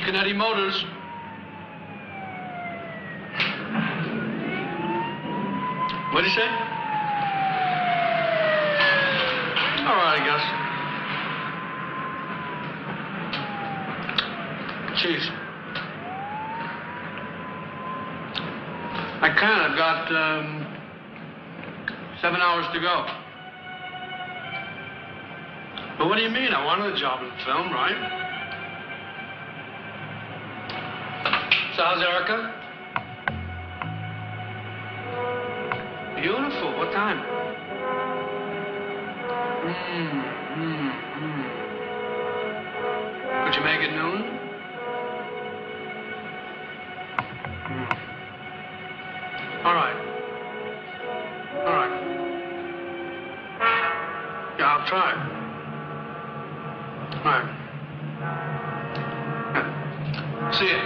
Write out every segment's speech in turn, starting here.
Canetti Motors. What'd he say? All right, I guess. Chief. I can. I've got 7 hours to go. But what do you mean? I wanted a job in film, right? So how's Erica? Beautiful. What time? Could you make it noon? All right. All right. Yeah, I'll try. All right. Yeah. See you.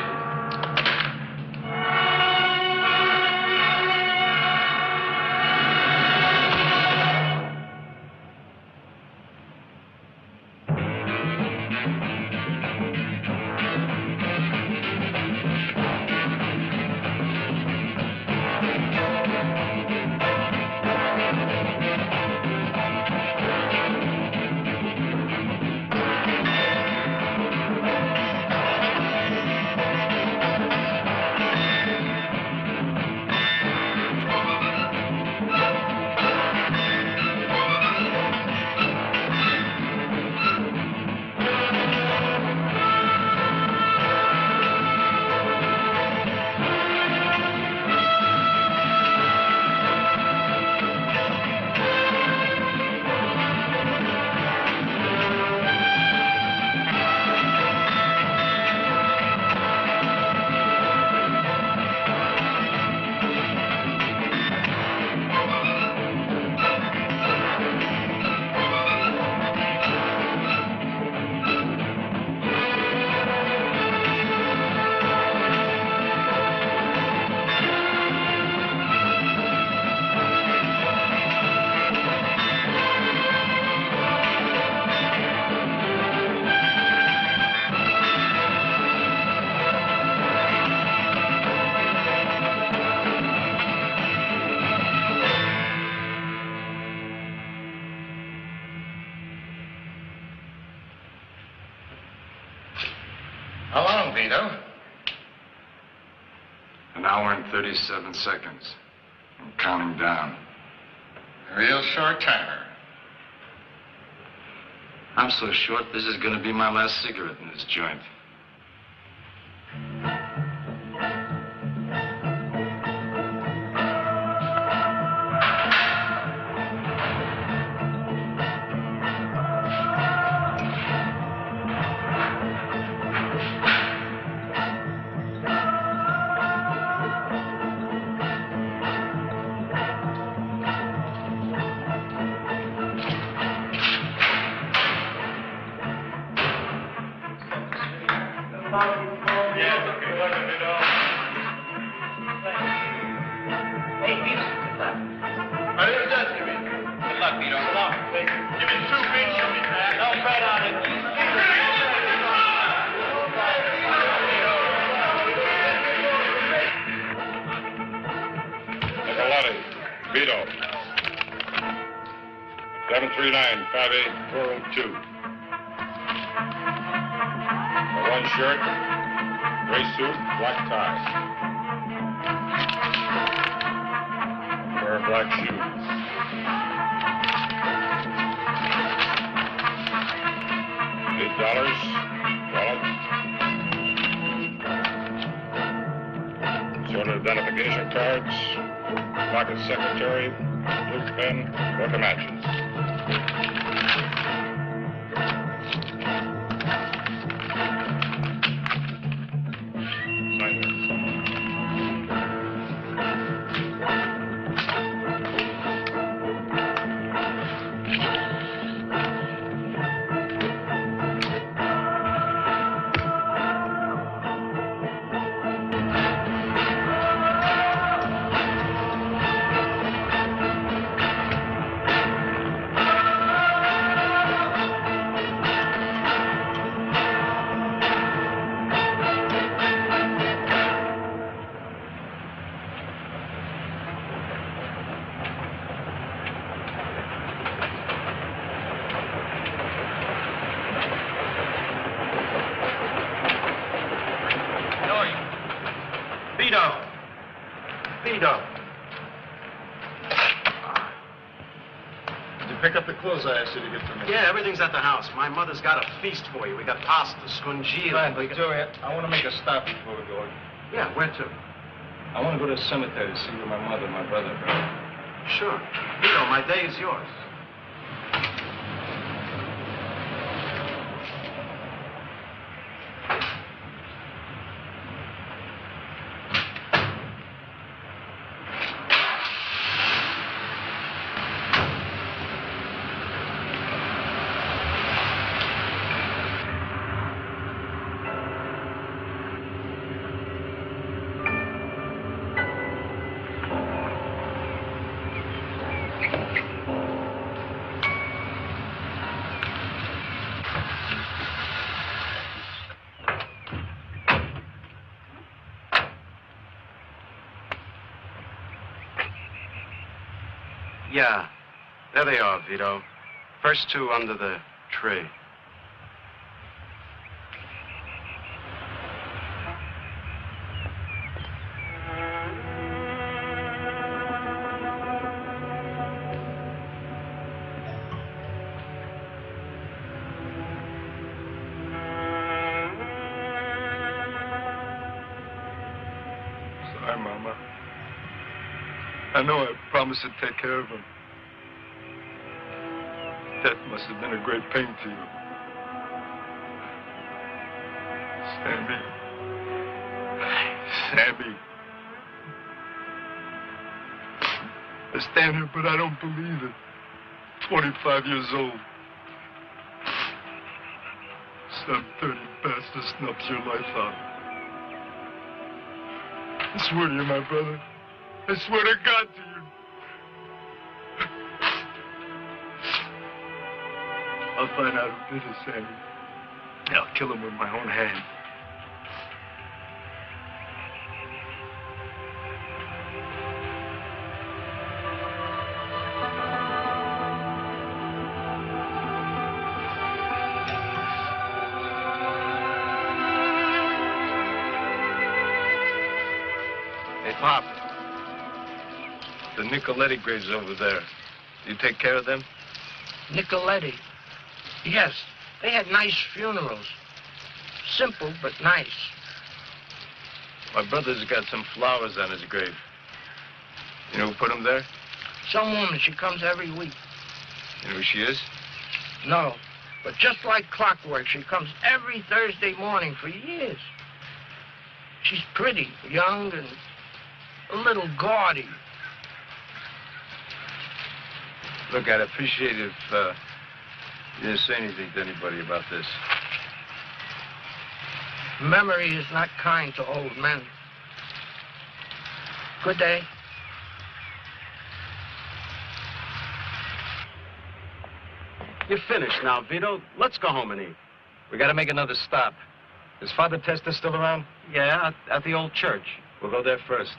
How long, Vito? An hour and 37 seconds. I'm counting down. A real short timer. I'm so short, this is gonna be my last cigarette in this joint. Vito. 739-58-402. One shirt, gray suit, black tie. Wear black shoes. $8, wallet. Sort of identification cards. Pocket secretary, blue pen, book of matches. Vito. Did you pick up the clothes I asked you to get for me? Yeah, everything's at the house. My mother's got a feast for you. We got pasta, scungile. Fine, but Joey, I want to make a stop before we go. Yeah, where to? I want to go to the cemetery to see where my mother and my brother are buried. Sure. Vito, my day is yours. Yeah, there they are, Vito. First two under the tree. Sorry, Mama. I know I promised to take care of him. Death must have been a great pain to you. Sammy. Sammy. I stand here, but I don't believe it. 25 years old. Some dirty bastard snubs your life out. I swear to you, my brother. I swear to God to you. I'll find out who did it, Sammy. I'll kill him with my own hand. Hey, Pop. The Nicoletti graves over there. You take care of them? Nicoletti. Yes, they had nice funerals. Simple, but nice. My brother's got some flowers on his grave. You know who put them there? Some woman, she comes every week. You know who she is? No, but just like clockwork, she comes every Thursday morning for years. She's pretty, young, and a little gaudy. Look, I'd appreciate if you didn't say anything to anybody about this. Memory is not kind to old men. Good day. You're finished now, Vito. Let's go home and eat. We gotta make another stop. Is Father Testa still around? Yeah, at the old church. We'll go there first.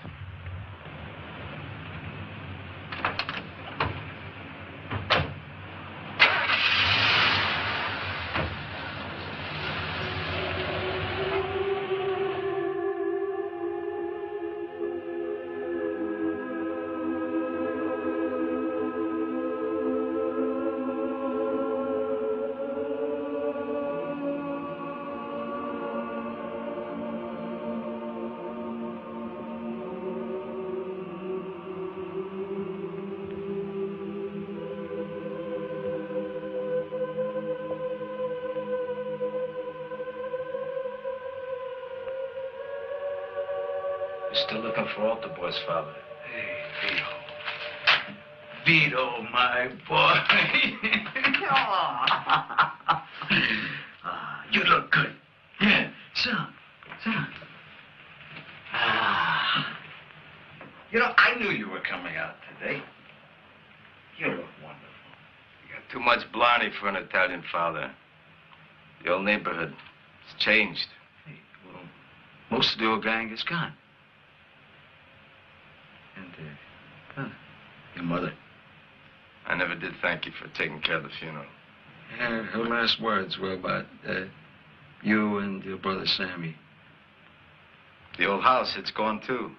Still looking for altar boys, Father. Hey, Vito. Vito, my boy. You look good. Yeah, sit down. You know, I knew you were coming out today. You look wonderful. You got too much blarney for an Italian father. The old neighborhood has changed. Hey, well, most of the old gang is gone. And, your mother. I never did thank you for taking care of the funeral. Yeah, her last words were about you and your brother Sammy. The old house, it's gone too.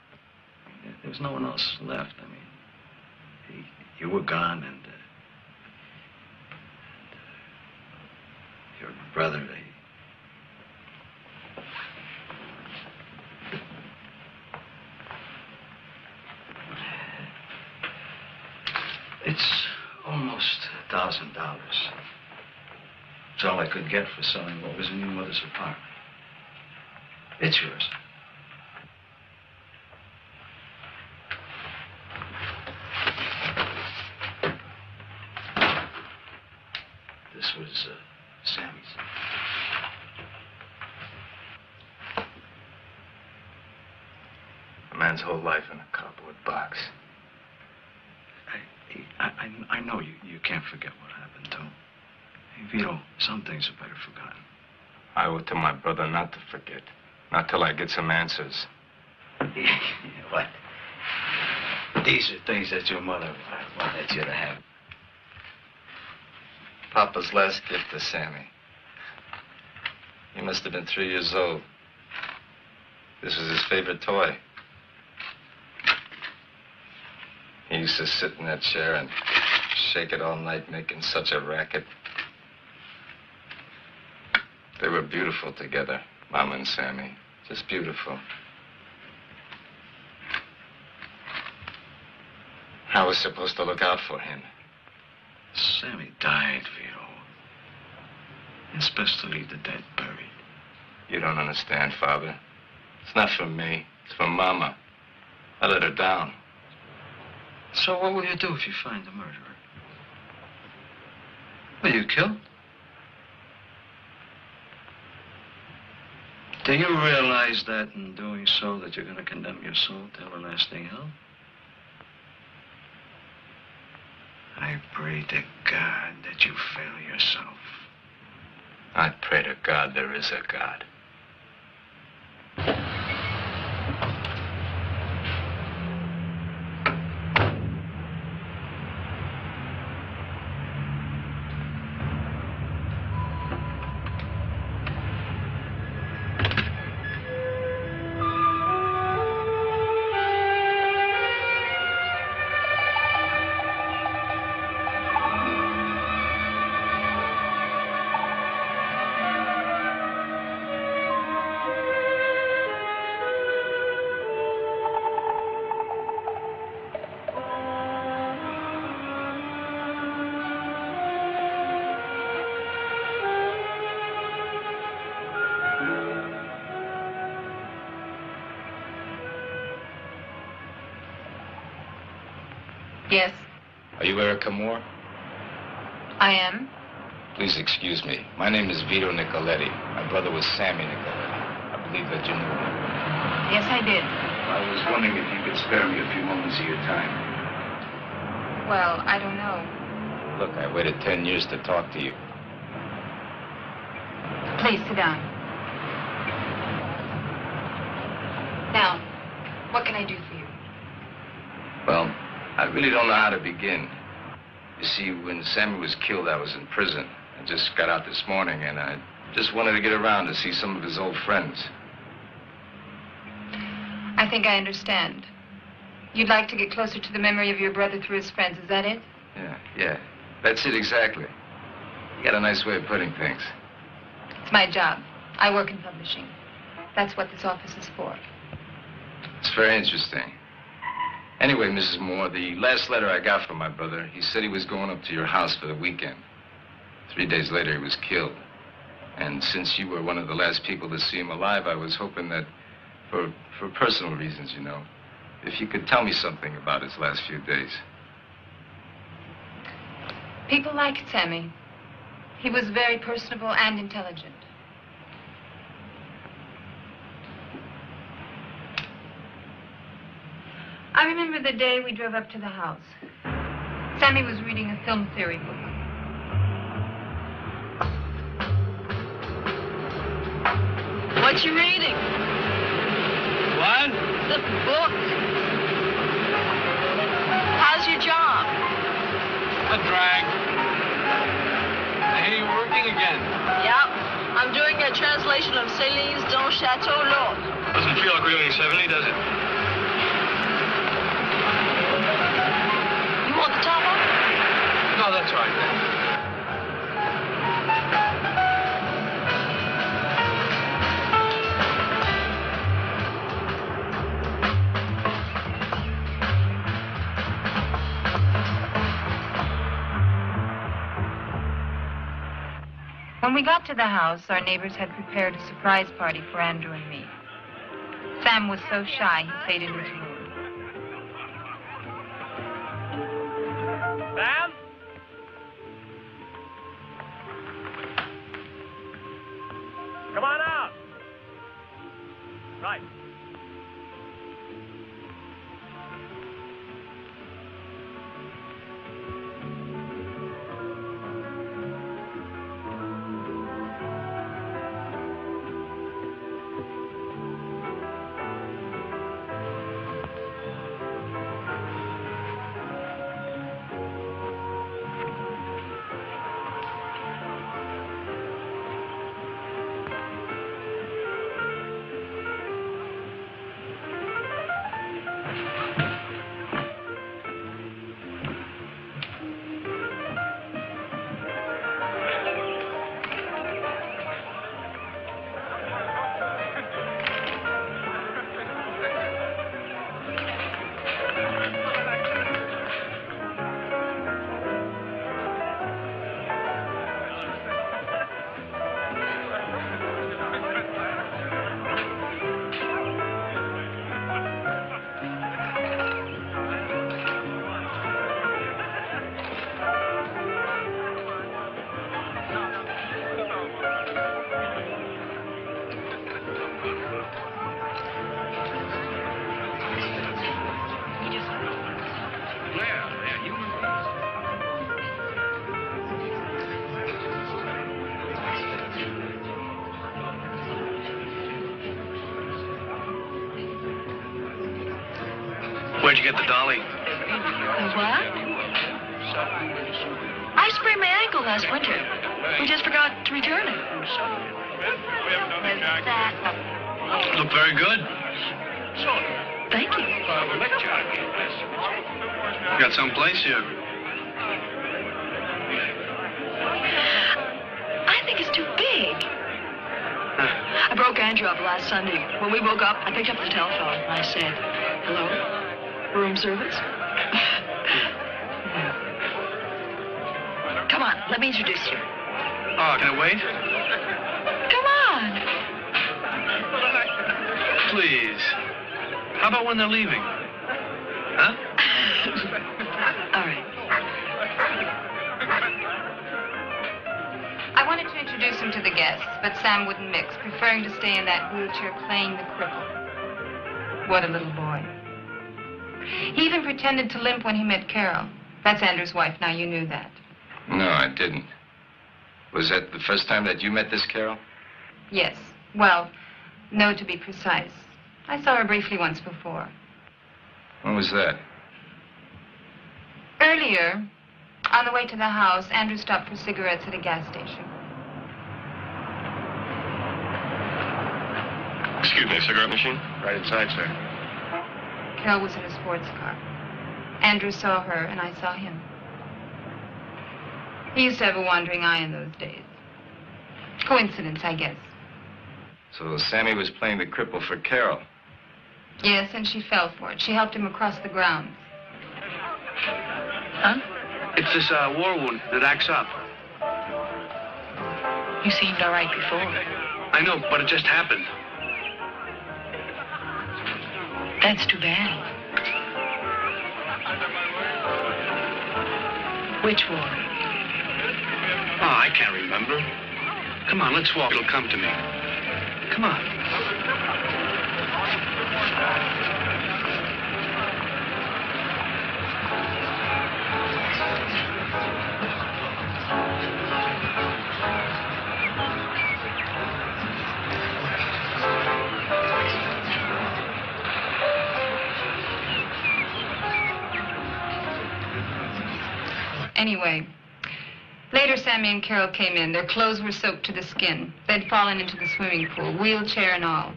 there was no one else left. I mean, you were gone, and your brother, It's almost $1,000. It's all I could get for selling what was in your mother's apartment. It's yours. This was Sammy's. A man's whole life in a cardboard box. I know you can't forget what happened, Tom. Hey, Vito, some things are better forgotten. I owe it to my brother not to forget. Not till I get some answers. What? These are things that your mother wanted you to have. Papa's last gift to Sammy. He must have been 3 years old. This was his favorite toy. He used to sit in that chair and shake it all night, making such a racket. They were beautiful together, Mama and Sammy. Just beautiful. I was supposed to look out for him. Sammy died, Vito. It's best to leave the dead buried. You don't understand, Father. It's not for me. It's for Mama. I let her down. So what will you do if you find the murderer? Will you kill? Do you realize that in doing so that you're going to condemn your soul to everlasting hell? I pray to God that you fail yourself. I pray to God there is a God. Yes, Are you Erica Moore? I am. Please excuse me. My name is Vito Nicoletti. My brother was Sammy Nicoletti. I believe that you knew him. Yes, I did. I was wondering if you could spare me a few moments of your time. Well, I don't know. Look, I waited 10 years to talk to you. Please sit down. Now, what can I do for you? Well, I really don't know how to begin. You see, when Sammy was killed, I was in prison. I just got out this morning, and I just wanted to get around to see some of his old friends. I think I understand. You'd like to get closer to the memory of your brother through his friends, is that it? Yeah. That's it exactly. You got a nice way of putting things. It's my job. I work in publishing. That's what this office is for. It's very interesting. Anyway, Mrs. Moore, the last letter I got from my brother, he said he was going up to your house for the weekend. 3 days later, he was killed. And since you were one of the last people to see him alive, I was hoping that, for personal reasons, you know, if you could tell me something about his last few days. People liked Sammy. He was very personable and intelligent. I remember the day we drove up to the house. Sammy was reading a film theory book. What you reading? What? The book. How's your job? A drag. I hear you're working again. Yep. I'm doing a translation of Céline's Don Chateau L'Autre. Doesn't feel like we're doing 70, does it? That's right then. When we got to the house, our neighbors had prepared a surprise party for Andrew and me. Sam was so shy, he stayed in his room. Sam? Come on out. Right. Where'd you get the dolly? What? I sprained my ankle last winter. We just forgot to return it. Look very good. Thank you. You got someplace here. I think it's too big. I broke Andrew up last Sunday. When we woke up, I picked up the telephone and I said, "Hello? Room service?" Come on, let me introduce you. Oh, can I wait? Come on. Please. How about when they're leaving? Huh? All right. I wanted to introduce him to the guests, but Sam wouldn't mix, preferring to stay in that wheelchair playing the cripple. What a little boy. He even pretended to limp when he met Carol. That's Andrew's wife. Now, you knew that. No, I didn't. Was that the first time that you met this Carol? Yes. Well, no, to be precise. I saw her briefly once before. When was that? Earlier, on the way to the house, Andrew stopped for cigarettes at a gas station. Excuse me, cigarette machine? Right inside, sir. Carol was in a sports car. Andrew saw her, and I saw him. He used to have a wandering eye in those days. Coincidence, I guess. So Sammy was playing the cripple for Carol. Yes, and she fell for it. She helped him across the grounds. Huh? It's this war wound that acts up. You seemed all right before. I know, but it just happened. That's too bad. Which war? Oh, I can't remember. Come on, let's walk. It'll come to me. Come on. Anyway, later Sammy and Carol came in. Their clothes were soaked to the skin. They'd fallen into the swimming pool, wheelchair and all.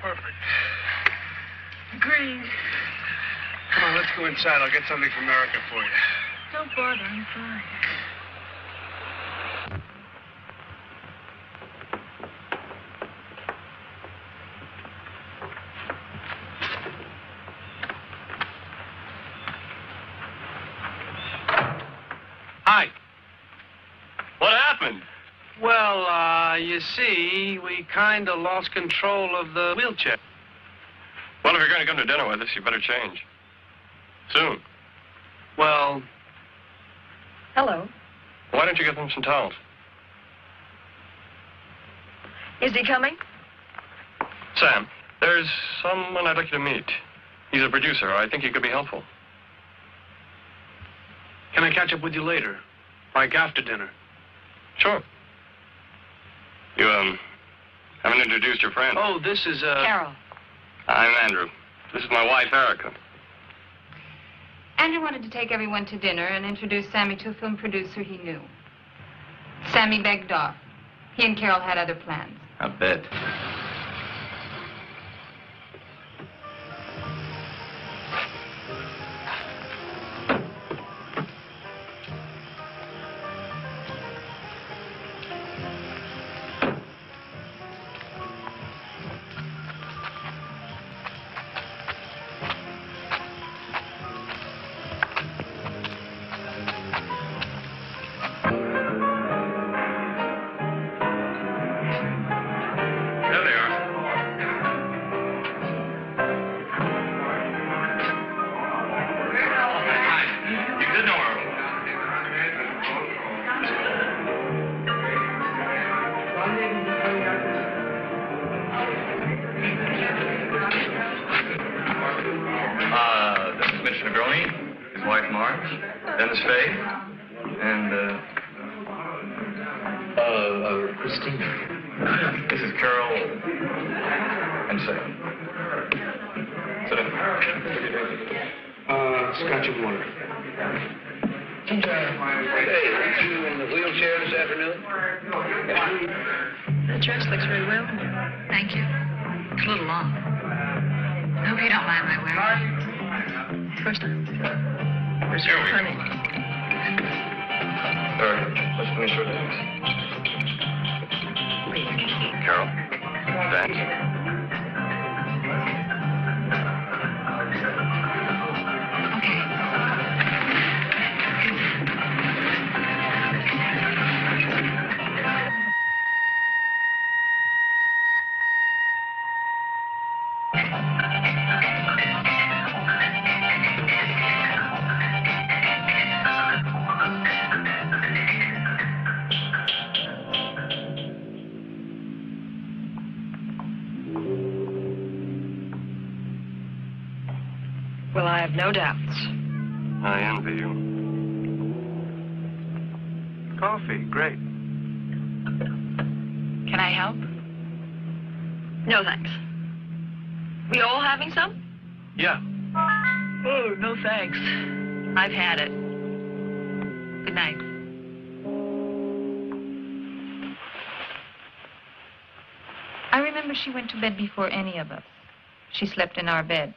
Perfect. Agreed. Come on, let's go inside. I'll get something from America for you. Don't bother, I'm fine. Hi. What happened? Well, you see, we kind of lost control of the wheelchair. Well, if you're going to come to dinner with us, you better change. Soon. Well, Hello. Why don't you get them some towels? Is he coming? Sam, there's someone I'd like you to meet. He's a producer. I think he could be helpful. can I catch up with you later? Like after dinner? Sure. You, haven't introduced your friend. Oh, this is, Carol. I'm Andrew. This is my wife, Erica. Andrew wanted to take everyone to dinner and introduce Sammy to a film producer he knew. Sammy begged off. He and Carol had other plans. I bet. Scotch and water. Hey, aren't you in the wheelchair this afternoon? That dress looks very well. Thank you. It's a little long. I hope you don't mind my wearing it. Of course not. It's very funny. Let's finish your dance. Carol, dance. Well, I have no doubts. I envy you. Coffee, great. Can I help? No, thanks. We all having some? Yeah. Oh, no thanks. I've had it. Good night. I remember she went to bed before any of us. She slept in our bed.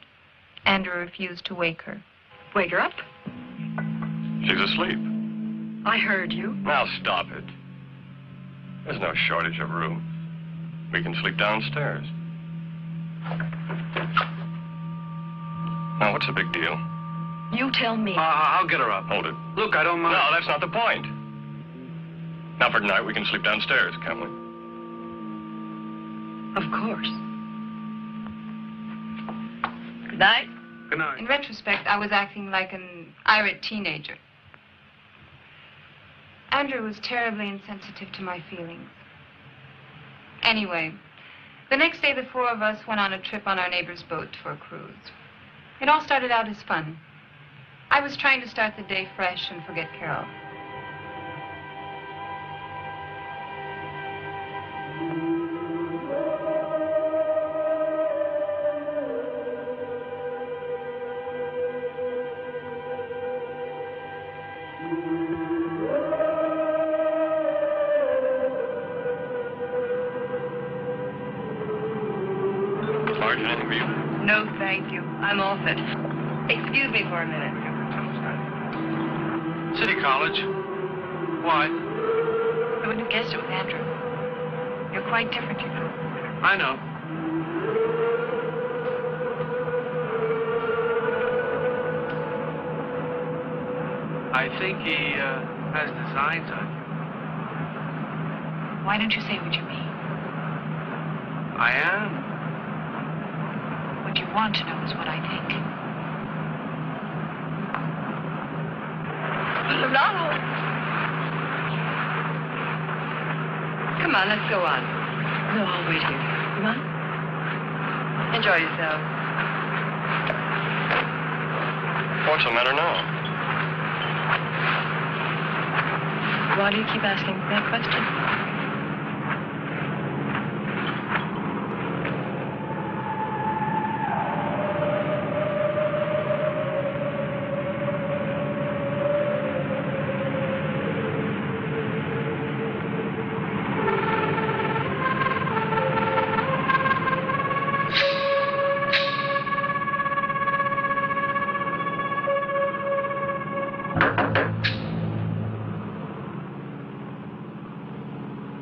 Andrew refused to wake her. Wake her up? She's asleep. I heard you. Now stop it. There's no shortage of room. We can sleep downstairs. Now, what's the big deal? You tell me. I'll get her up. Hold it. Look, I don't mind. No, that's not the point. Now, for tonight, we can sleep downstairs, can't we? Of course. Good night. Good night. In retrospect, I was acting like an irate teenager. Andrew was terribly insensitive to my feelings. Anyway, the next day the four of us went on a trip on our neighbor's boat for a cruise. It all started out as fun. I was trying to start the day fresh and forget Carol. Robert, anything for you? No, thank you. I'm off it. Excuse me for a minute. City College. Why? I wouldn't have guessed it with Andrew. You're quite different, you know. I know. I think he has designs on you. Why don't you say what you mean? I am. What you want to know is what I think. Ronald! Come on, let's go on. No, I'll wait here. Come on. Enjoy yourself. What's the matter now? Why do you keep asking that question?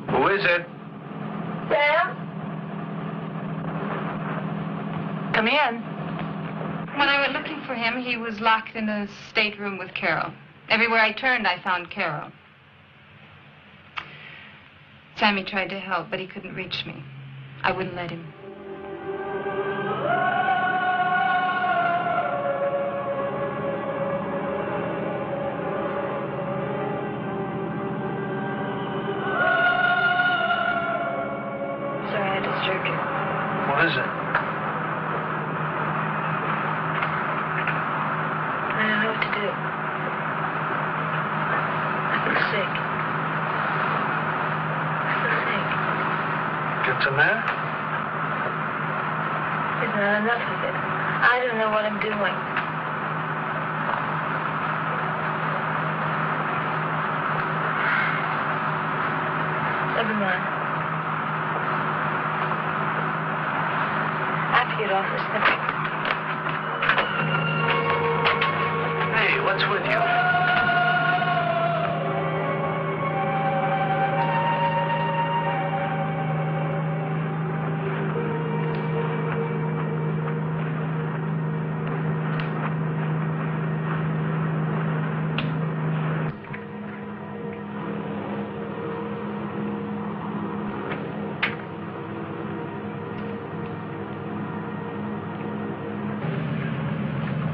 Who is it? Sam? Come in. When I went looking for him, he was locked in a stateroom with Carol. Everywhere I turned, I found Carol. Sammy tried to help, but he couldn't reach me. I wouldn't let him. Sorry I disturbed you. What is it? I don't know what to do. I feel sick. What's the matter? There's not enough of it. I don't know what I'm doing. Never mind. I have to get off this thing. Hey, what's with you?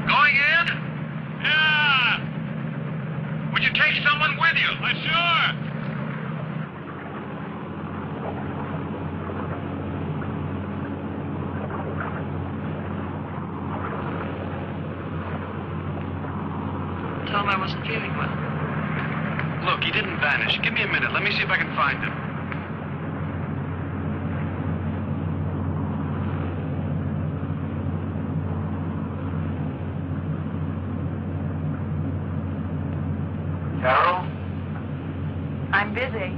Going in? Yeah. Would you take someone with you? Sure. Tell him I wasn't feeling well. Look, he didn't vanish. Give me a minute. Let me see if I can find him. Carol? I'm busy.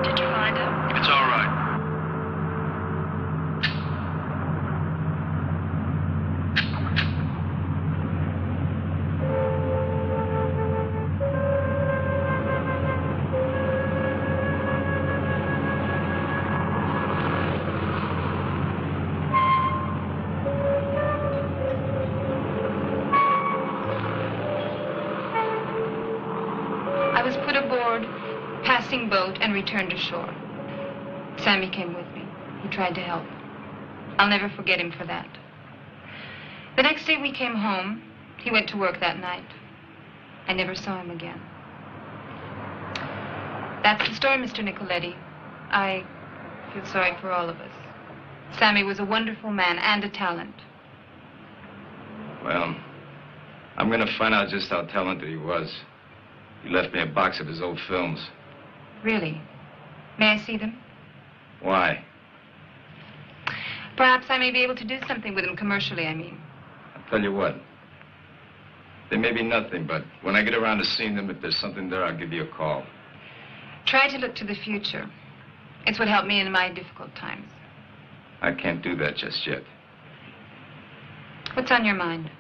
Did you find him? It's all right. I was put aboard, passing boat, and returned to shore. Sammy came with me. He tried to help. I'll never forget him for that. The next day we came home. He went to work that night. I never saw him again. That's the story, Mr. Nicoletti. I feel sorry for all of us. Sammy was a wonderful man and a talent. Well, I'm gonna find out just how talented he was. He left me a box of his old films. Really? May I see them? Why? Perhaps I may be able to do something with him commercially, I mean. I'll tell you what. They may be nothing, but when I get around to seeing them, if there's something there, I'll give you a call. Try to look to the future. It's what helped me in my difficult times. I can't do that just yet. What's on your mind?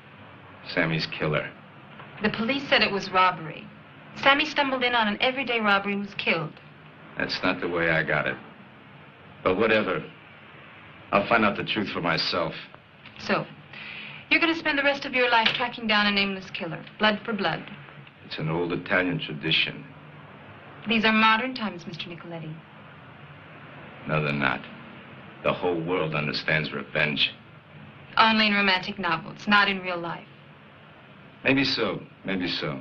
Sammy's killer. The police said it was robbery. Sammy stumbled in on an everyday robbery and was killed. That's not the way I got it. But whatever. I'll find out the truth for myself. So, you're going to spend the rest of your life tracking down a nameless killer, blood for blood. It's an old Italian tradition. These are modern times, Mr. Nicoletti. No, they're not. The whole world understands revenge. Only in romantic novels, not in real life. Maybe so, maybe so.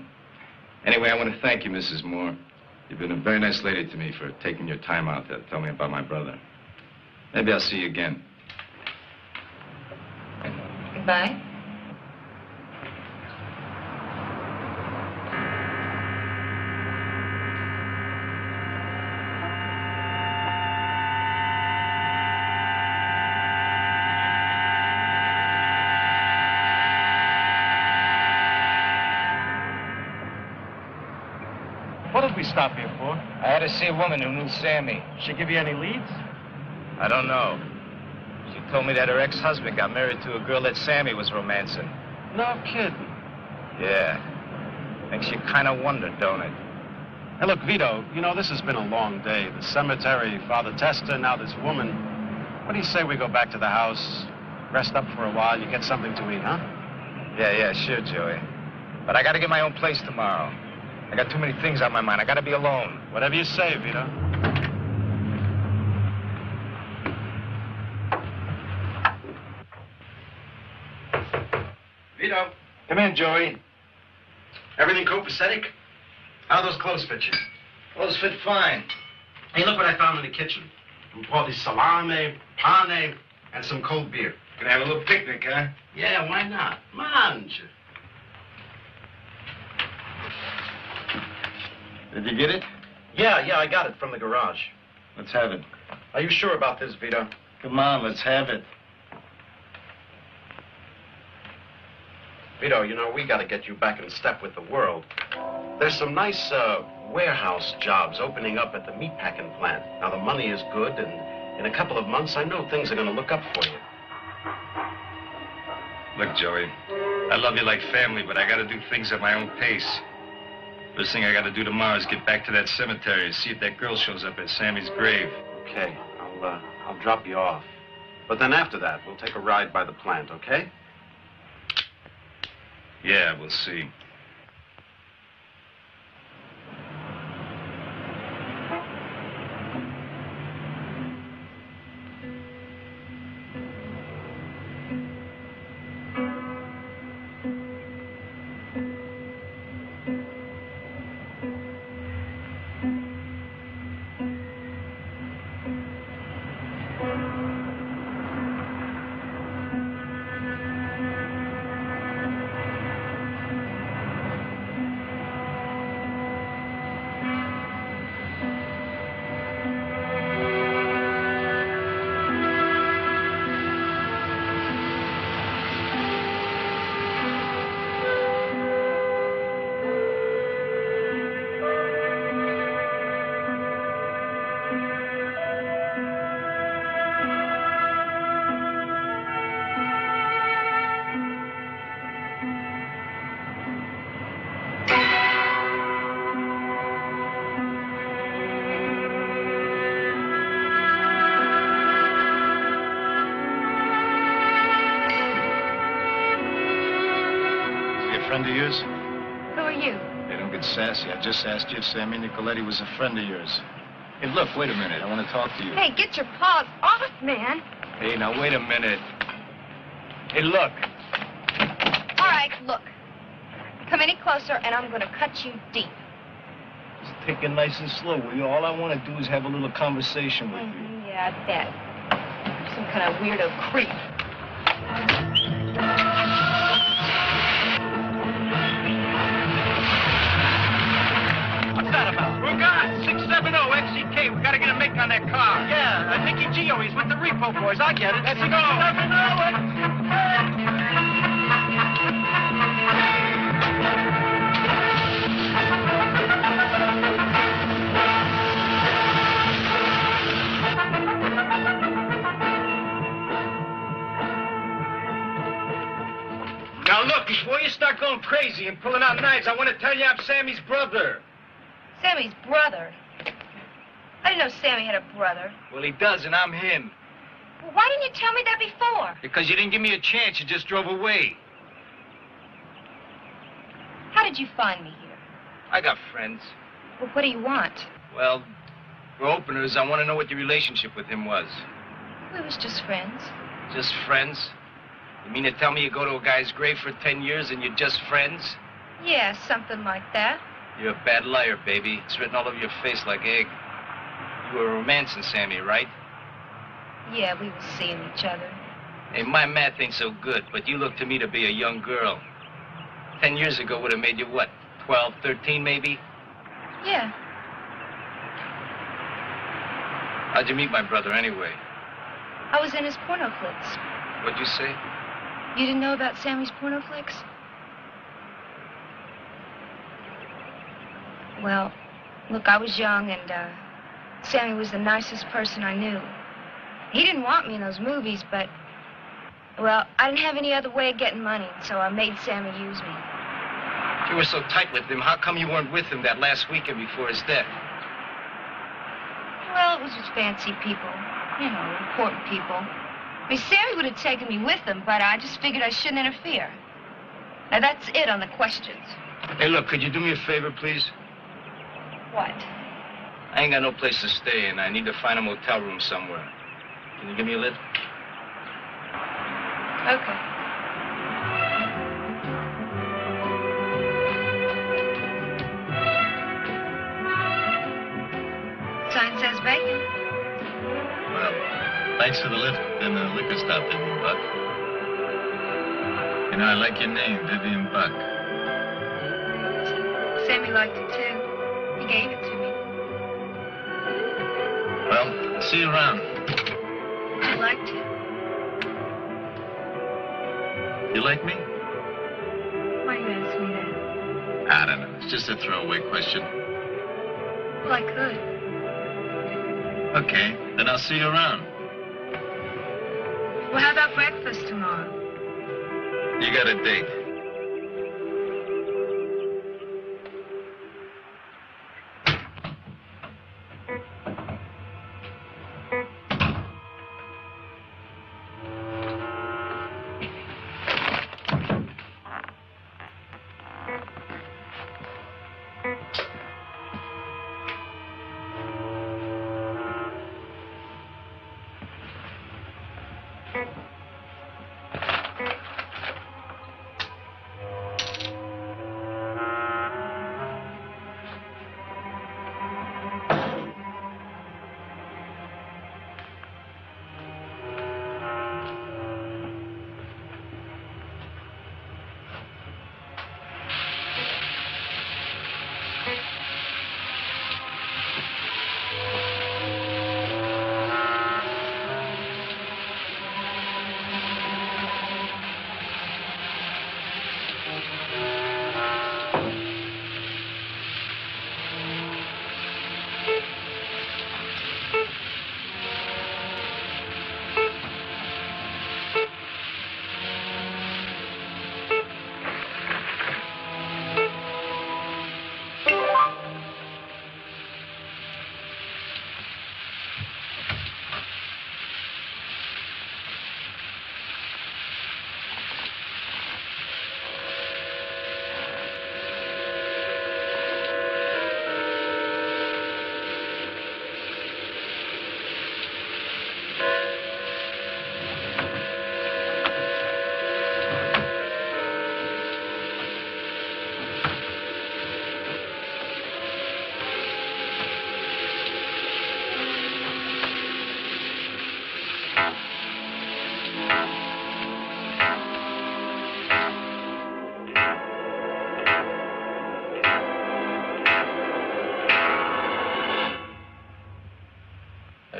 Anyway, I want to thank you, Mrs. Moore. You've been a very nice lady to me for taking your time out to tell me about my brother. Maybe I'll see you again. Goodbye. What did we stop here for? I had to see a woman who knew Sammy. She give you any leads? I don't know. She told me that her ex-husband got married to a girl that Sammy was romancing. No kidding. Yeah. Makes you kind of wonder, don't it? Hey, look, Vito, you know, this has been a long day. The cemetery, Father Testa, now this woman. What do you say we go back to the house, rest up for a while, you get something to eat, huh? Yeah, sure, Joey. But I got to get my own place tomorrow. I got too many things on my mind. I got to be alone. Whatever you say, Vito. Vito, Come in, Joey. everything copacetic? How do those clothes fit you? Clothes fit fine. Hey, look what I found in the kitchen. We bought the salami, pane, and some cold beer. Gonna have a little picnic, huh? Yeah, why not? Mangia. Did you get it? Yeah, I got it from the garage. Let's have it. Are you sure about this, Vito? Come on, let's have it. Vito, you know, we got to get you back in step with the world. There's some nice warehouse jobs opening up at the meatpacking plant. Now, the money is good, and in a couple of months, I know things are going to look up for you. Look, Joey, I love you like family, but I got to do things at my own pace. First thing I got to do tomorrow is get back to that cemetery and see if that girl shows up at Sammy's grave. Okay, I'll drop you off. But then after that, we'll take a ride by the plant, okay? Yeah, we'll see. Friend of yours? Who are you? Hey, don't get sassy. I just asked you if Sammy Nicoletti was a friend of yours. Hey, look, wait a minute. I want to talk to you. Hey, get your paws off, man. Hey, now, wait a minute. Hey, look. All right, look. Come any closer, and I'm going to cut you deep. Just take it nice and slow, will you? All I want to do is have a little conversation with you. Yeah, I bet. You're some kind of weirdo creep. What's that about? We're gone. 670 XCK. We gotta get a make on that car. Yeah, Nicky Gio, he's with the Repo Boys. I get it. Let's go. Doesn't know it. Now look, before you start going crazy and pulling out knives, I want to tell you I'm Sammy's brother. Sammy's brother? I didn't know Sammy had a brother. Well, he does, and I'm him. Well, why didn't you tell me that before? Because you didn't give me a chance. You just drove away. How did you find me here? I got friends. Well, what do you want? Well, for openers, I want to know what your relationship with him was. We was just friends. Just friends? You mean to tell me you go to a guy's grave for 10 years and you're just friends? Yeah, something like that. You're a bad liar, baby. It's written all over your face like egg. You were romancing Sammy, right? Yeah, we was seeing each other. Hey, my math ain't so good, but you look to me to be a young girl. 10 years ago would have made you what, 12, 13 maybe? Yeah. How'd you meet my brother anyway? I was in his porno flicks. What'd you say? You didn't know about Sammy's porno flicks? Well, look, I was young, and Sammy was the nicest person I knew. He didn't want me in those movies, but, well, I didn't have any other way of getting money, so I made Sammy use me. If you were so tight with him, how come you weren't with him that last weekend before his death? Well, it was with fancy people, you know, important people. I mean, Sammy would have taken me with him, but I just figured I shouldn't interfere. Now, that's it on the questions. Hey, look, could you do me a favor, please? What? I ain't got no place to stay, and I need to find a motel room somewhere. Can you give me a lift? Okay. Sign says bacon. Well, thanks for the lift and the liquor stop, Vivian Buck. You know, I like your name, Vivian Buck. Sammy liked it, too. He gave it to me. Well, I'll see you around. Would you like to? You like me? Why do you ask me that? I don't know. It's just a throwaway question. Well, I could. Okay, then I'll see you around. Well, how about breakfast tomorrow? You got a date.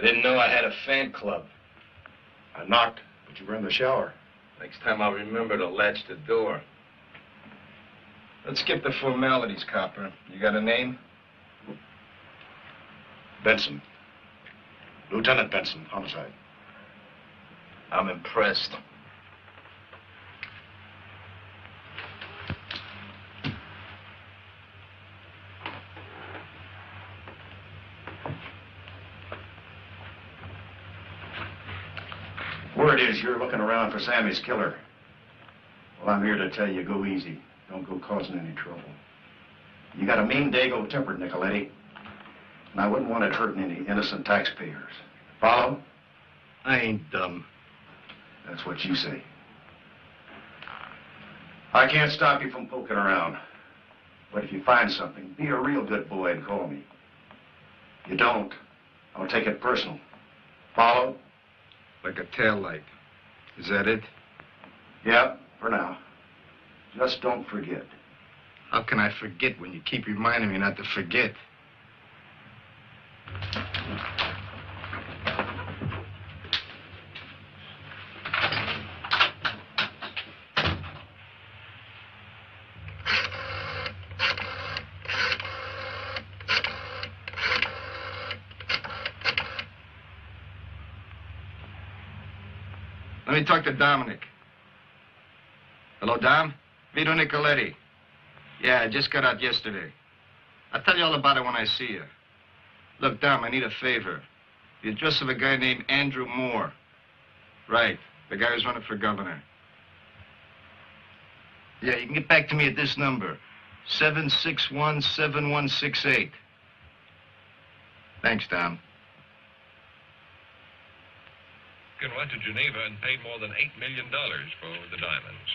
didn't know I had a fan club. I knocked, but you were in the shower. Next time I'll remember to latch the door. Let's skip the formalities, copper. You got a name? Benson. Lieutenant Benson, homicide. I'm impressed. Word is you're looking around for Sammy's killer. Well, I'm here to tell you, go easy. Don't go causing any trouble. You got a mean dago temper, Nicoletti. And I wouldn't want it hurting any innocent taxpayers. Follow? I ain't dumb. That's what you say. I can't stop you from poking around. But if you find something, be a real good boy and call me. You don't, I'll take it personal. Follow? Like a taillight. Is that it? Yeah, for now. Just don't forget. How can I forget when you keep reminding me not to forget? Let me talk to Dominic. Hello, Dom? Vito Nicoletti. Yeah, I just got out yesterday. I'll tell you all about it when I see you. Look, Dom, I need a favor. The address of a guy named Andrew Moore. Right, the guy who's running for governor. Yeah, you can get back to me at this number, 761-7168. Thanks, Dom. Went to Geneva and paid more than $8 million for the diamonds.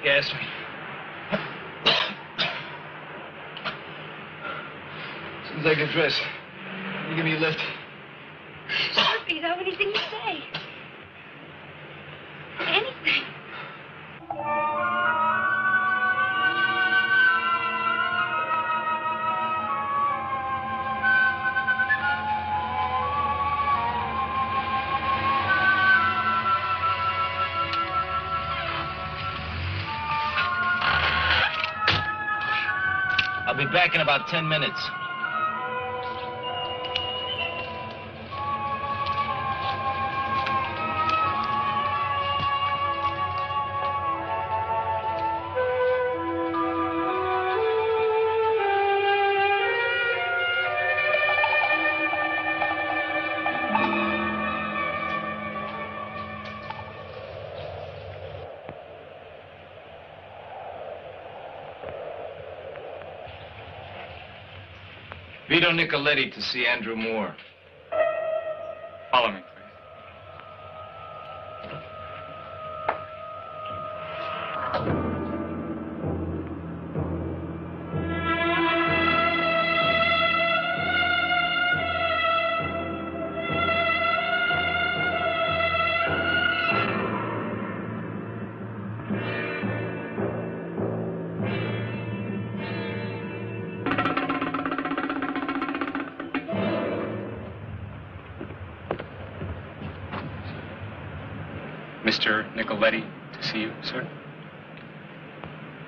Gas me. As soon as I get dressed, you give me a lift. Sure, Vito, anything you say. I'll be back in about 10 minutes. Vito Nicoletti to see Andrew Moore. Follow me, please. Mr. Nicoletti to see you, sir.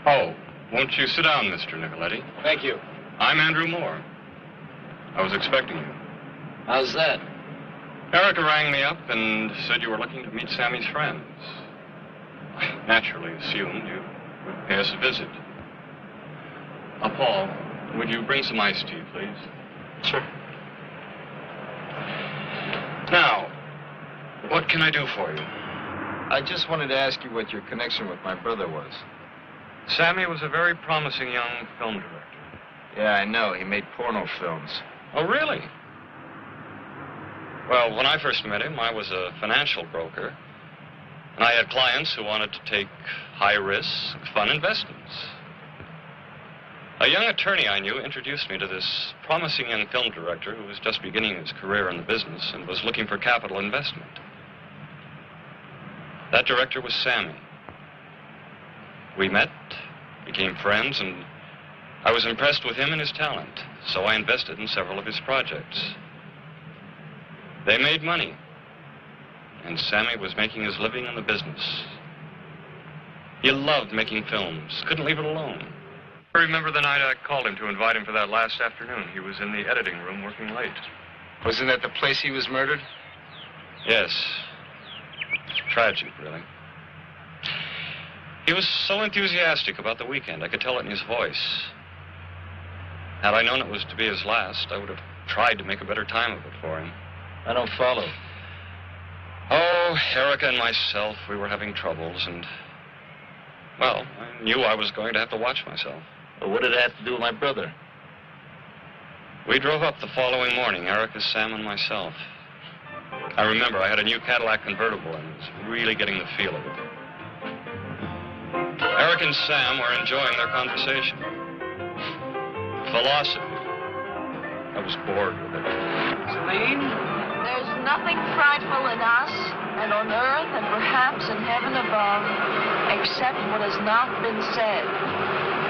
Oh, won't you sit down, Mr. Nicoletti? Thank you. I'm Andrew Moore. I was expecting you. How's that? Erica rang me up and said you were looking to meet Sammy's friends. I naturally assumed you would pay us a visit. Paul, would you bring some iced tea, please? Sure. Now, what can I do for you? I just wanted to ask you what your connection with my brother was. Sammy was a very promising young film director. Yeah, I know. He made porno films. Oh, really? Well, when I first met him, I was a financial broker. And I had clients who wanted to take high-risk, fun investments. A young attorney I knew introduced me to this promising young film director who was just beginning his career in the business and was looking for capital investment. That director was Sammy. We met, became friends, and I was impressed with him and his talent, so I invested in several of his projects. They made money, and Sammy was making his living in the business. He loved making films, couldn't leave it alone. I remember the night I called him to invite him for that last afternoon. He was in the editing room working late. Wasn't that the place he was murdered? Yes. Tragic, really. He was so enthusiastic about the weekend, I could tell it in his voice. Had I known it was to be his last, I would have tried to make a better time of it for him. I don't follow. Oh, Erica and myself, we were having troubles, and, well, I knew I was going to have to watch myself. Well, what did it have to do with my brother? We drove up the following morning, Erica, Sam, and myself. I remember I had a new Cadillac convertible and was really getting the feel of it. Eric and Sam were enjoying their conversation. Philosophy. I was bored with it. Celine? There's nothing frightful in us, and on earth, and perhaps in heaven above, except what has not been said,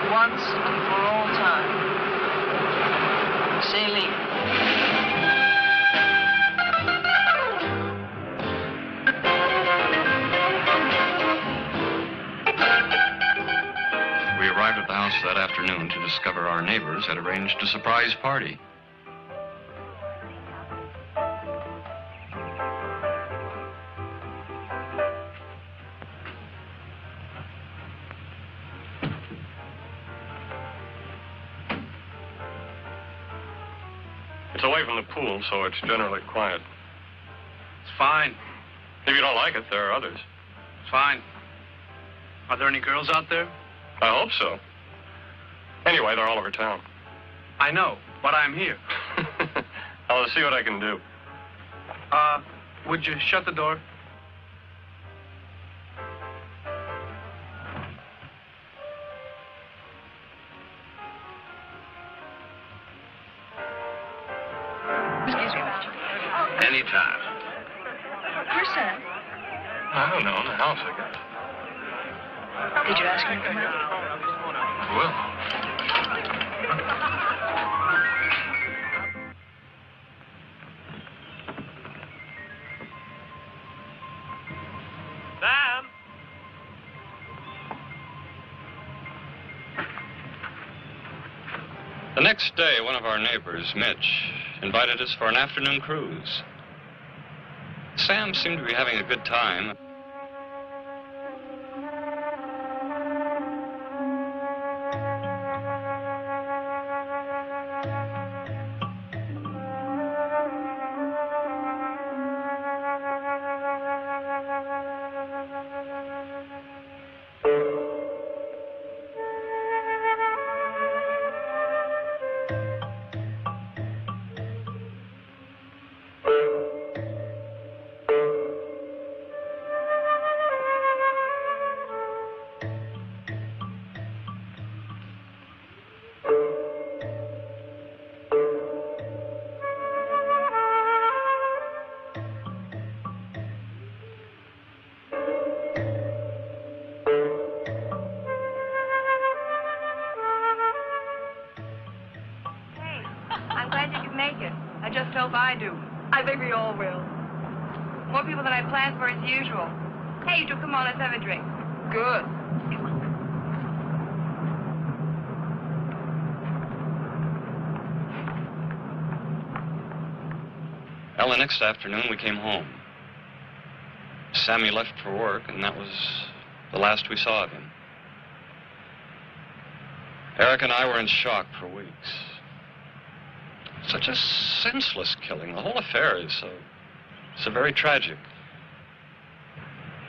once and for all time. Celine. We arrived at the house that afternoon to discover our neighbors had arranged a surprise party. It's away from the pool, so it's generally quiet. It's fine. If you don't like it, there are others. It's fine. Are there any girls out there? I hope so. Anyway, they're all over town. I know, but I'm here. I'll see what I can do. Would you shut the door? Excuse me. Anytime. Where's Sam? I don't know, in the house, I guess. Did you ask him to come out? Well. Sam! The next day, one of our neighbors, Mitch, invited us for an afternoon cruise. Sam seemed to be having a good time. I just hope I do. I think we all will. More people than I planned for as usual. Hey, you two, come on, let's have a drink. Good. Well, the next afternoon we came home. Sammy left for work, and that was the last we saw of him. Eric and I were in shock for weeks. Such a senseless killing. The whole affair is so very tragic.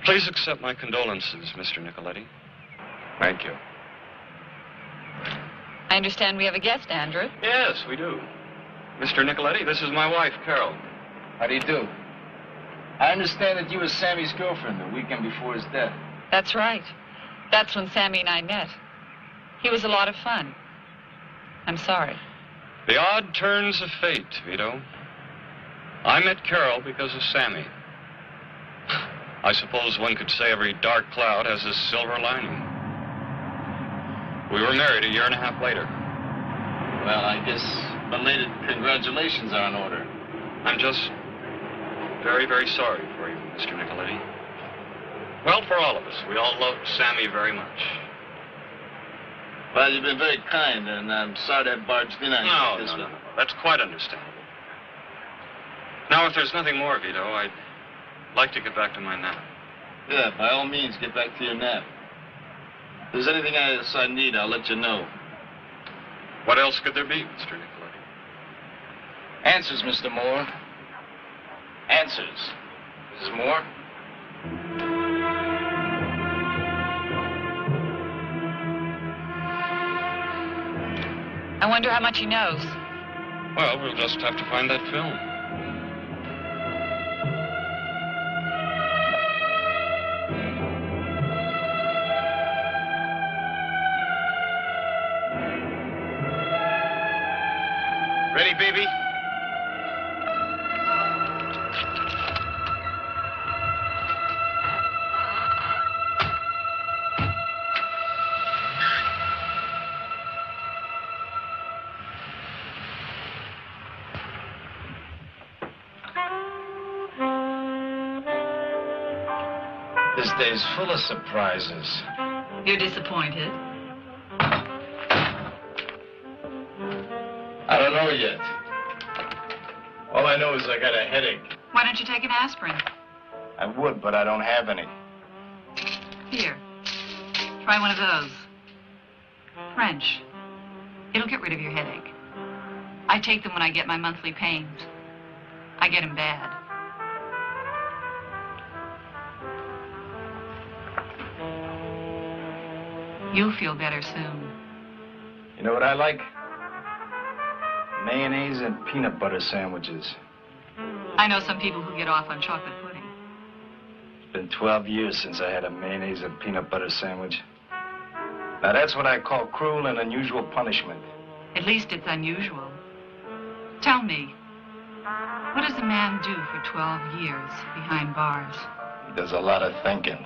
Please accept my condolences, Mr. Nicoletti. Thank you. I understand we have a guest, Andrew. Yes, we do. Mr. Nicoletti, this is my wife, Carol. How do you do? I understand that you were Sammy's girlfriend the weekend before his death. That's right. That's when Sammy and I met. He was a lot of fun. I'm sorry. The odd turns of fate, Vito. I met Carol because of Sammy. I suppose one could say every dark cloud has a silver lining. We were married a year and a half later. Well, I guess belated congratulations are in order. I'm just very, very sorry for you, Mr. Nicoletti. Well, for all of us. We all loved Sammy very much. Well, you've been very kind, and I'm sorry to have barged in on you this way. No. That's quite understandable. Now, if there's nothing more, Vito, I'd like to get back to my nap. Yeah, by all means, get back to your nap. If there's anything else I need, I'll let you know. What else could there be, Mr. Nicoletti? Answers, Mr. Moore. Answers. Mrs. Moore? I wonder how much he knows. Well, we'll just have to find that film. Ready, baby? This day's full of surprises. You're disappointed? I don't know yet. All I know is I got a headache. Why don't you take an aspirin? I would, but I don't have any. Here. Try one of those. French. It'll get rid of your headache. I take them when I get my monthly pains. I get them bad. You'll feel better soon. You know what I like? Mayonnaise and peanut butter sandwiches. I know some people who get off on chocolate pudding. It's been 12 years since I had a mayonnaise and peanut butter sandwich. Now that's what I call cruel and unusual punishment. At least it's unusual. Tell me, what does a man do for 12 years behind bars? He does a lot of thinking.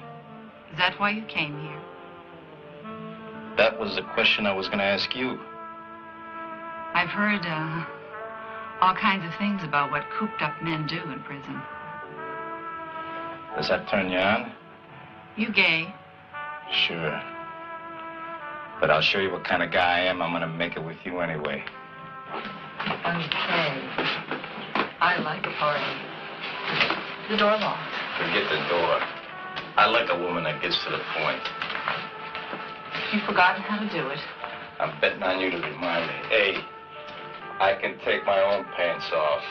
Is that why you came here? That was the question I was going to ask you. I've heard all kinds of things about what cooped-up men do in prison. Does that turn you on? You gay? Sure. But I'll show you what kind of guy I am. I'm gonna make it with you anyway. Okay. I like a party. The door locked. Forget the door. I like a woman that gets to the point. You've forgotten how to do it. I'm betting on you to remind me. Hey, I can take my own pants off.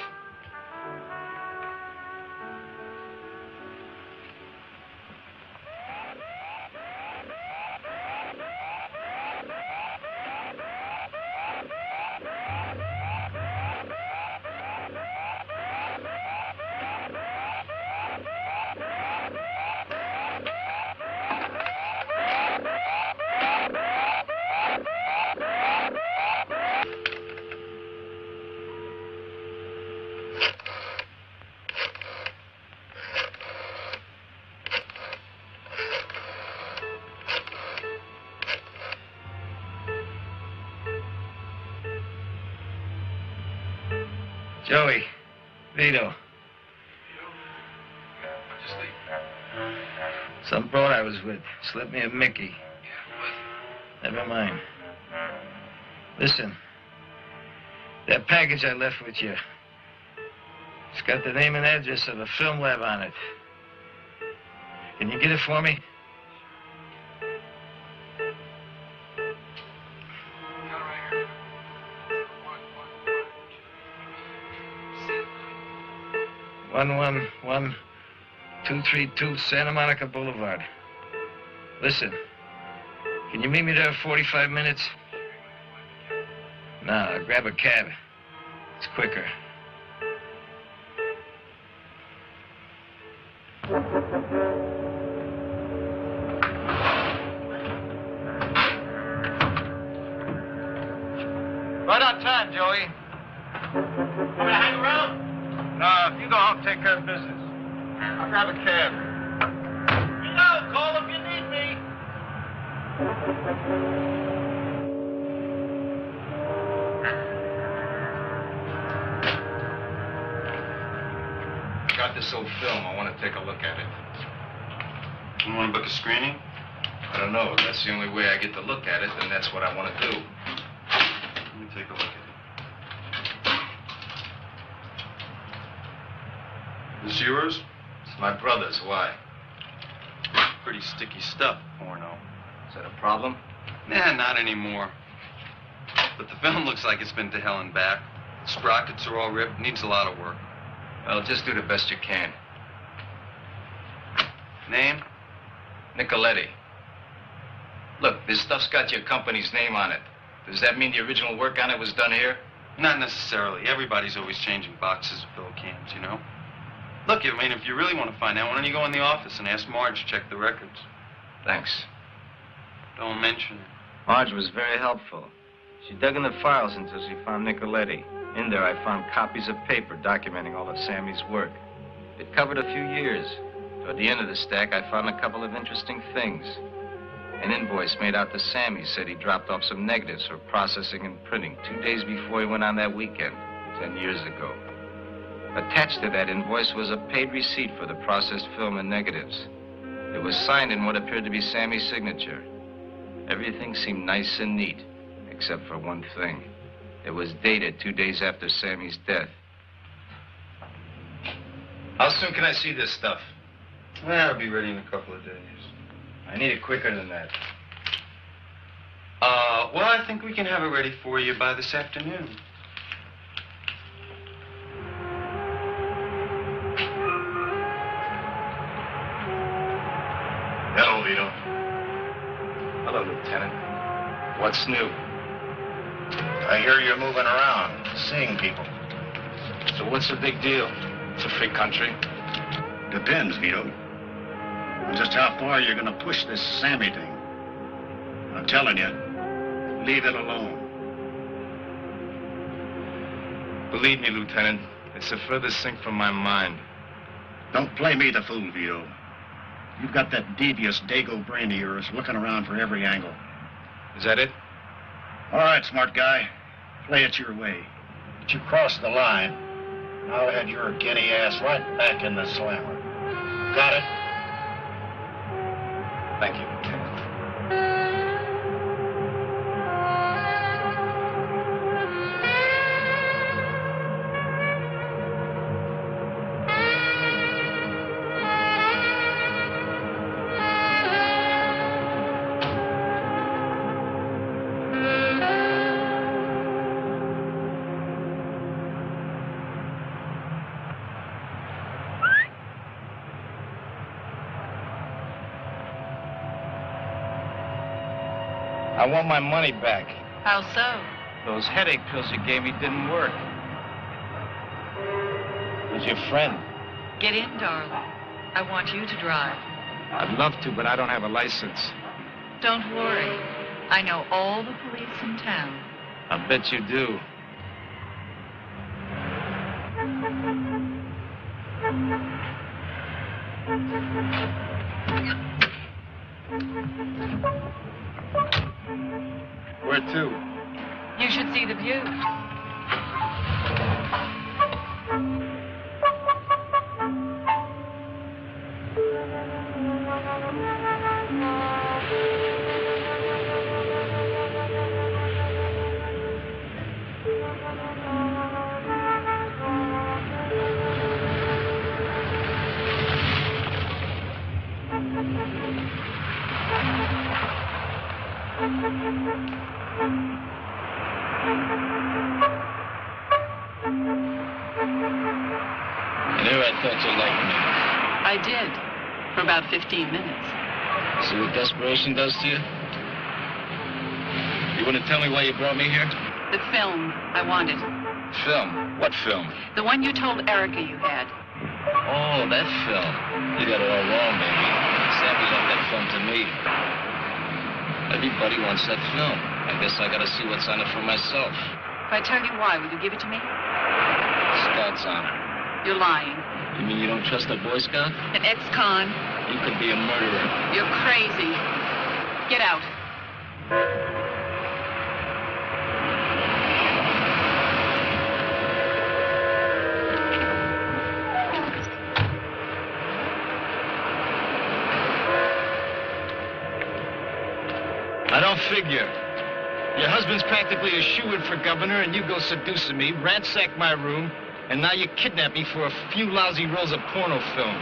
Joey, Vito. Some broad I was with slipped me a Mickey. Never mind. Listen, that package I left with you, it's got the name and address of a film lab on it. Can you get it for me? One 232 Santa Monica Boulevard. Listen, can you meet me there in 45 minutes? No, grab a cab. It's quicker. Right on time, Joey. Want me to hang around? No, if you go home, take care of business. I'll grab a cab. You know, call if you need me. I got this old film. I want to take a look at it. You want to book a screening? I don't know. If that's the only way I get to look at it, then that's what I want to do. Let me take a look at it. This yours? It's my brother's. Why? Pretty sticky stuff, porno. Is that a problem? Nah, not anymore. But the film looks like it's been to hell and back. Sprockets are all ripped. Needs a lot of work. Well, just do the best you can. Name? Nicoletti. Look, this stuff's got your company's name on it. Does that mean the original work on it was done here? Not necessarily. Everybody's always changing boxes of film cams, you know? Look, I mean, if you really want to find out, why don't you go in the office and ask Marge to check the records? Thanks. Don't mention it. Marge was very helpful. She dug in the files until she found Nicoletti. In there, I found copies of paper documenting all of Sammy's work. It covered a few years. Toward the end of the stack, I found a couple of interesting things. An invoice made out to Sammy said he dropped off some negatives for processing and printing 2 days before he went on that weekend, 10 years ago. Attached to that invoice was a paid receipt for the processed film and negatives. It was signed in what appeared to be Sammy's signature. Everything seemed nice and neat, except for one thing. It was dated 2 days after Sammy's death. How soon can I see this stuff? Well, it'll be ready in a couple of days. I need it quicker than that. Well, I think we can have it ready for you by this afternoon. Hello, Vito. Hello, Lieutenant. What's new? I hear you're moving around, seeing people. So what's the big deal? It's a free country. Depends, Vito. On just how far you're going to push this Sammy thing. I'm telling you, leave it alone. Believe me, Lieutenant, it's the furthest thing from my mind. Don't play me the fool, Vito. You've got that devious Dago brain of yours looking around for every angle. Is that it? All right, smart guy. Play it your way. But you crossed the line, and I'll head your guinea ass right back in the slammer. Got it? Thank you, Lieutenant. I want my money back. How so? Those headache pills you gave me didn't work. Who's your friend? Get in, darling. I want you to drive. I'd love to, but I don't have a license. Don't worry. I know all the police in town. I bet you do. Where to? You should see the view. And here I thought you liked me. I did. For about 15 minutes. See what desperation does to you? You want to tell me why you brought me here? The film I wanted. Film? What film? The one you told Erica you had. Oh, that film. You got it all wrong, baby. Sammy left that film to me. Everybody wants that film. I guess I gotta see what's on it for myself. If I tell you why, will you give it to me? Scout's on it. You're lying. You mean you don't trust a Boy Scout? An ex-con. You could be a murderer. You're crazy. Get out. I don't figure. Your husband's practically a shoo-in for governor, and you go seducing me, ransack my room, and now you kidnap me for a few lousy rolls of porno film.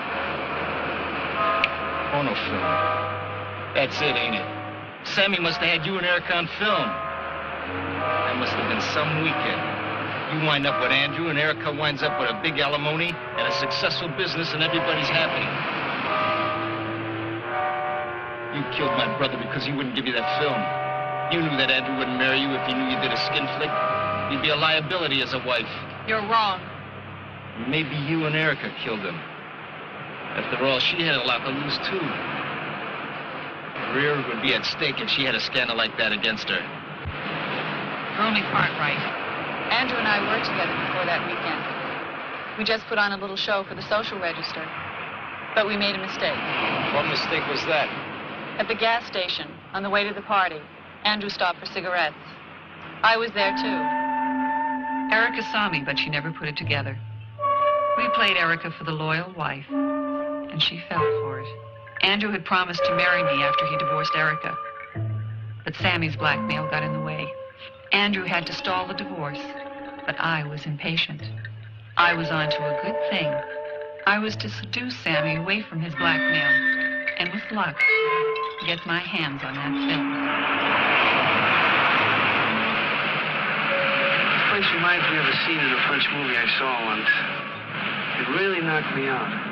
Porno film. That's it, ain't it? Sammy must have had you and Erica on film. That must have been some weekend. You wind up with Andrew, and Erica winds up with a big alimony and a successful business, and everybody's happy. You killed my brother because he wouldn't give you that film. You knew that Andrew wouldn't marry you if he knew you did a skin flick. You'd be a liability as a wife. You're wrong. Maybe you and Erica killed him. After all, she had a lot to lose, too. Her career would be at stake if she had a scandal like that against her. You're only part right. Andrew and I were together before that weekend. We just put on a little show for the social register. But we made a mistake. What mistake was that? At the gas station, on the way to the party, Andrew stopped for cigarettes. I was there, too. Erica saw me, but she never put it together. We played Erica for the loyal wife, and she fell for it. Andrew had promised to marry me after he divorced Erica. But Sammy's blackmail got in the way. Andrew had to stall the divorce, but I was impatient. I was on to a good thing. I was to seduce Sammy away from his blackmail, and with luck, get my hands on that film. This place reminds me of a scene in a French movie I saw once. It really knocked me out.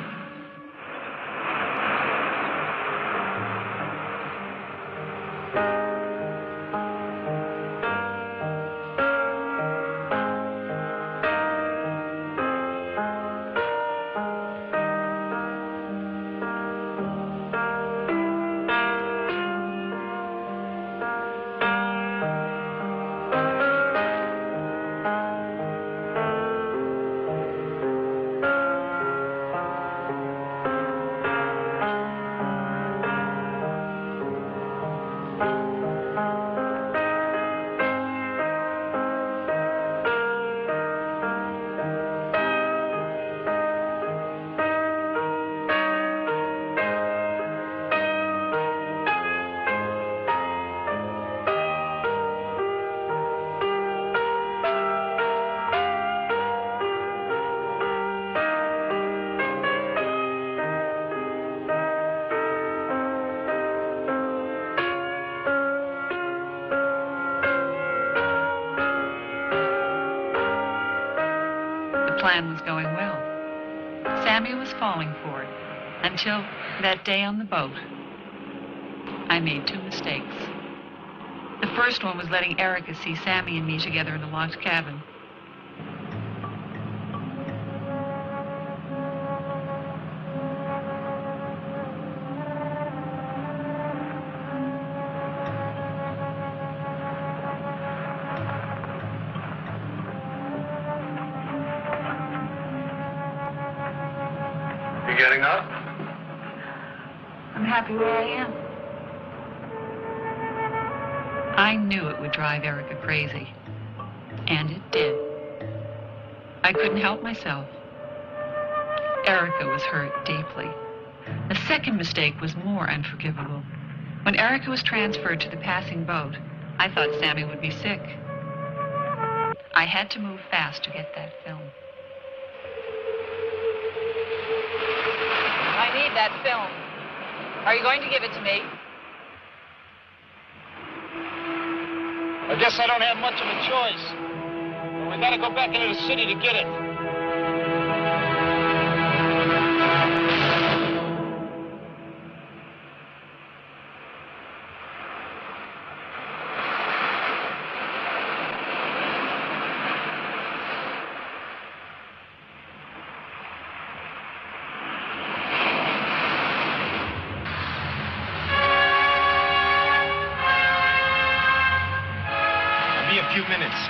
The plan was going well. Sammy was falling for it, until that day on the boat. I made two mistakes. The first one was letting Erica see Sammy and me together in a locked cabin. You getting up? I'm happy where I am. I knew it would drive Erica crazy. And it did. I couldn't help myself. Erica was hurt deeply. The second mistake was more unforgivable. When Erica was transferred to the passing boat, I thought Sammy would be sick. I had to move fast to get that film. I need that film. Are you going to give it to me? I guess I don't have much of a choice. But we gotta go back into the city to get it. A few minutes.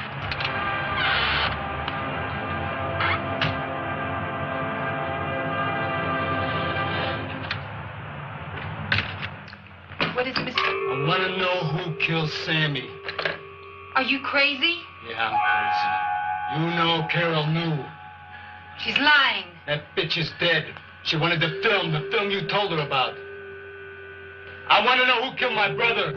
What is it, Mr.? I want to know who killed Sammy. Are you crazy? Yeah, I'm crazy. You know Carol knew. She's lying. That bitch is dead. She wanted the film you told her about. I want to know who killed my brother.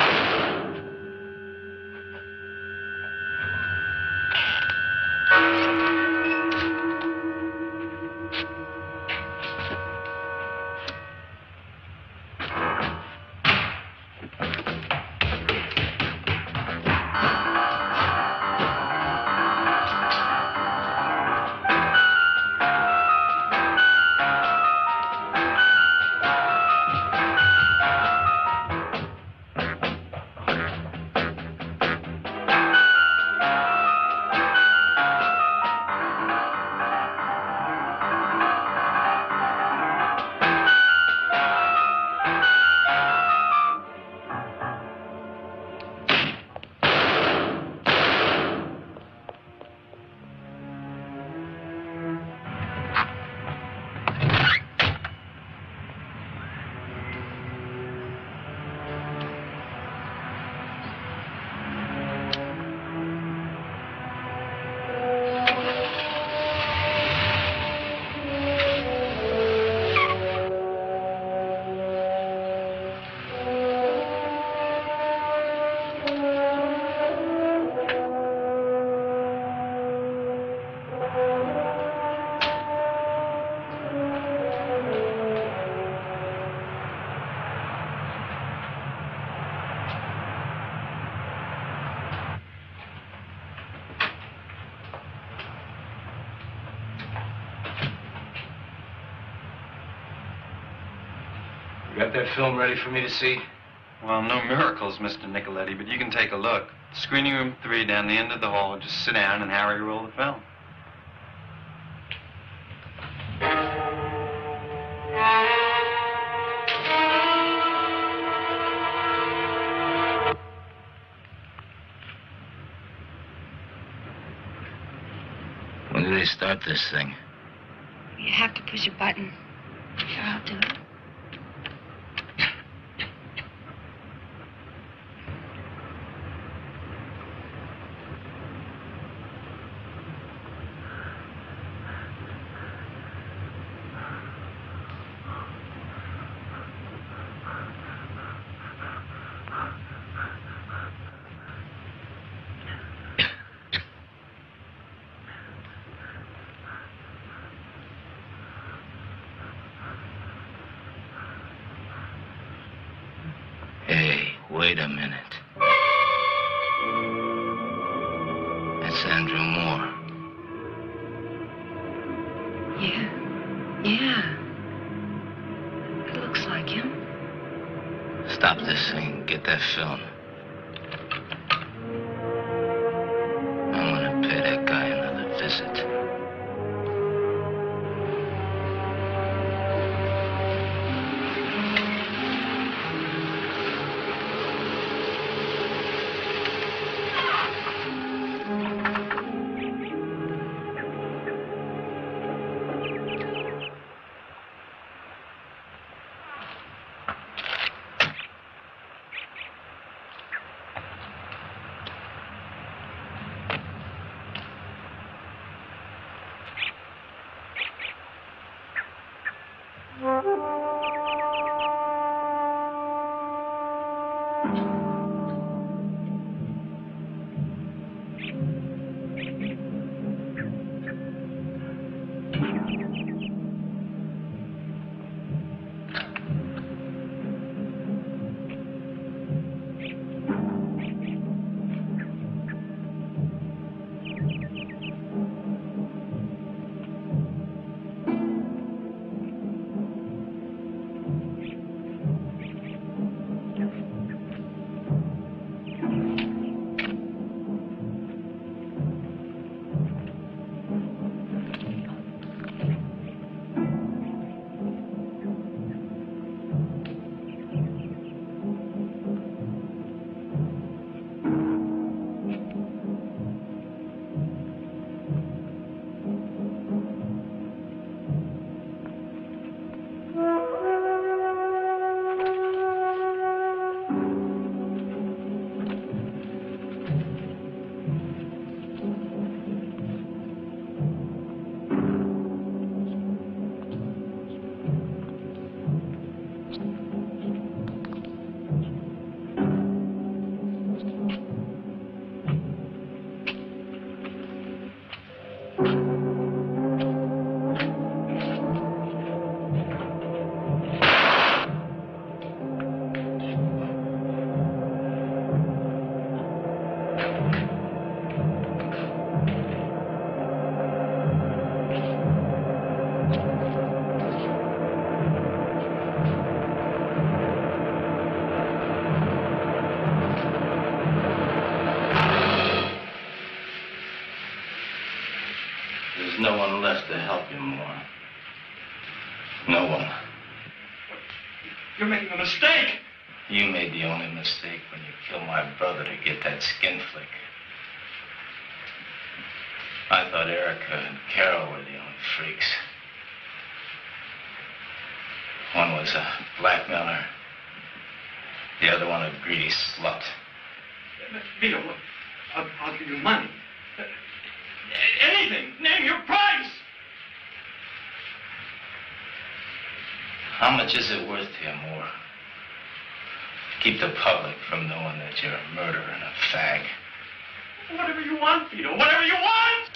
You got that film ready for me to see? Well, no miracles, Mr. Nicoletti, but you can take a look. Screening room 3 down the end of the hall. Just sit down and Harry roll the film. When do they start this thing? You have to push a button. Sure, I'll do it. Hey, wait a minute. That's Andrew Moore. Yeah. It looks like him. Stop this thing. Get that film. There's no one left to help you more. No one. You're making a mistake. You made the only mistake when you killed my brother to get that skin flick. I thought Erica and Carol were the only freaks. One was a blackmailer. The other one a greedy slut. Vito, I'll give you money. Anything. Name your price. How much is it worth to you, Moore? Keep the public from knowing that you're a murderer and a fag. Whatever you want, Vito. Whatever you want.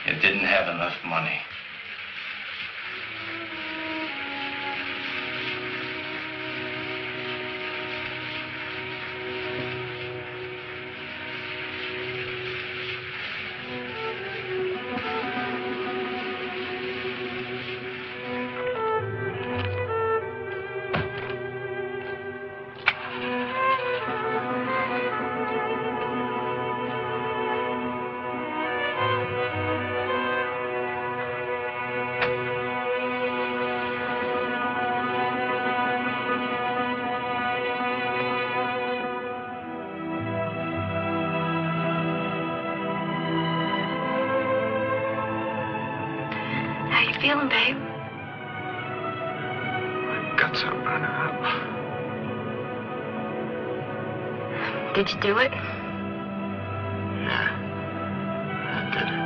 You didn't have enough money. How you feeling, babe? My guts are burning up. Did you do it? Yeah. I did it.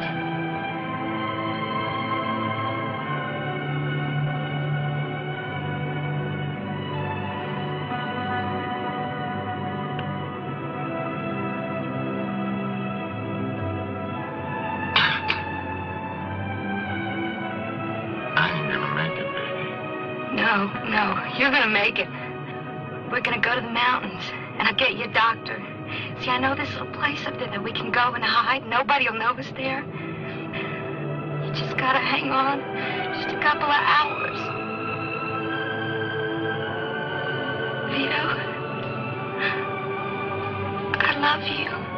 No, you're gonna make it. We're gonna go to the mountains, and I'll get you a doctor. See, I know this little place up there that we can go and hide. Nobody'll know us there. You just gotta hang on. Just a couple of hours. Vito, I love you.